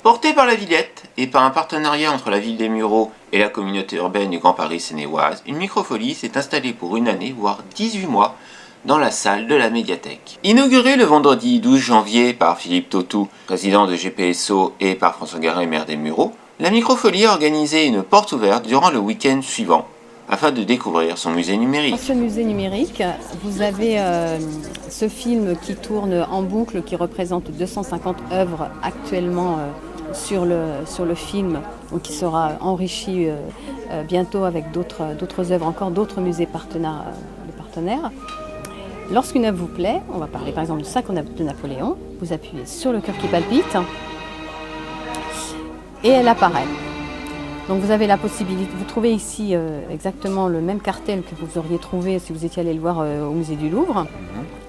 Portée par la Villette et par un partenariat entre la ville des Mureaux et la communauté urbaine du Grand Paris Seine-et-Oise, une microfolie s'est installée pour une année, voire 18 mois, dans la salle de la médiathèque. Inaugurée le vendredi 12 janvier par Philippe Tautou, président de GPSO, et par François Garin, maire des Mureaux, la microfolie a organisé une porte ouverte durant le week-end suivant, afin de découvrir son musée numérique. Dans ce musée numérique, vous avez ce film qui tourne en boucle, qui représente 250 œuvres actuellement sur le film, donc qui sera enrichi bientôt avec d'autres œuvres, encore d'autres musées partenaires. Lorsqu'une œuvre vous plaît, on va parler par exemple du 5 de Napoléon, vous appuyez sur le cœur qui palpite et elle apparaît. Donc vous avez la possibilité, vous trouvez ici exactement le même cartel que vous auriez trouvé si vous étiez allé le voir au musée du Louvre,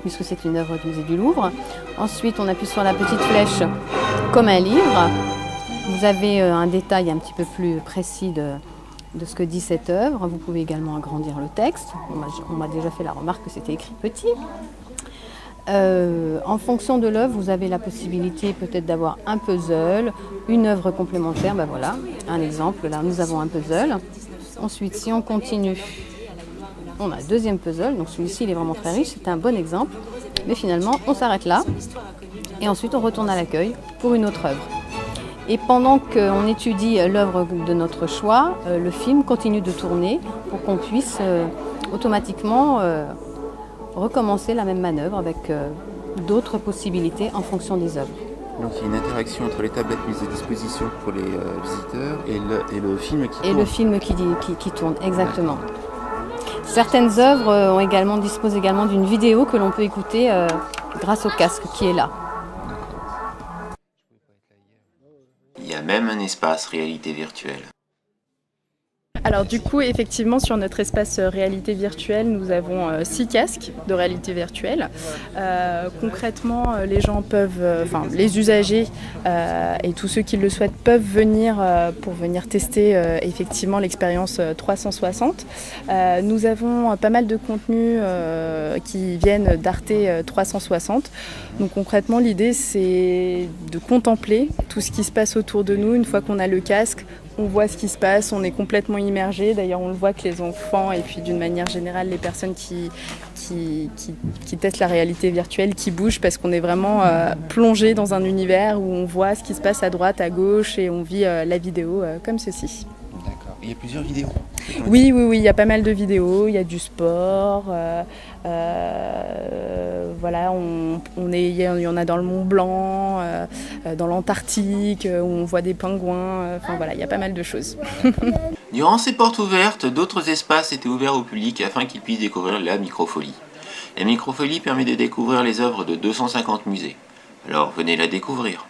puisque c'est une œuvre du musée du Louvre. Ensuite, on appuie sur la petite flèche comme un livre. Vous avez un détail un petit peu plus précis de ce que dit cette œuvre. Vous pouvez également agrandir le texte. On m'a déjà fait la remarque que c'était écrit petit. En fonction de l'œuvre, vous avez la possibilité peut-être d'avoir un puzzle, une œuvre complémentaire. Ben voilà, un exemple, là nous avons un puzzle. Ensuite, si on continue, on a un deuxième puzzle. Donc celui-ci, il est vraiment très riche, c'est un bon exemple. Mais finalement, on s'arrête là. Et ensuite, on retourne à l'accueil pour une autre œuvre. Et pendant qu'on étudie l'œuvre de notre choix, le film continue de tourner pour qu'on puisse automatiquement recommencer la même manœuvre avec d'autres possibilités en fonction des œuvres. Donc il y a une interaction entre les tablettes mises à disposition pour les visiteurs et le film qui tourne. Et le film qui tourne, exactement. Certaines œuvres disposent également d'une vidéo que l'on peut écouter grâce au casque qui est là. Il y a même un espace réalité virtuelle. Alors du coup, effectivement, sur notre espace réalité virtuelle, nous avons 6 casques de réalité virtuelle. Concrètement, les gens peuvent, les usagers et tous ceux qui le souhaitent peuvent venir pour venir tester effectivement l'expérience 360. Nous avons pas mal de contenus qui viennent d'Arte 360. Donc concrètement, l'idée c'est de contempler tout ce qui se passe autour de nous une fois qu'on a le casque. On voit ce qui se passe, on est complètement immergé. D'ailleurs, on le voit que les enfants et puis d'une manière générale, les personnes qui testent la réalité virtuelle, qui bougent parce qu'on est vraiment plongé dans un univers où on voit ce qui se passe à droite, à gauche et on vit la vidéo comme ceci. D'accord. Il y a plusieurs vidéos. Oui, il y a pas mal de vidéos, il y a du sport, voilà, il y en a dans le Mont Blanc, dans l'Antarctique, où on voit des pingouins, enfin voilà, il y a pas mal de choses. Durant ces portes ouvertes, d'autres espaces étaient ouverts au public afin qu'ils puissent découvrir la microfolie. La microfolie permet de découvrir les œuvres de 250 musées. Alors venez la découvrir.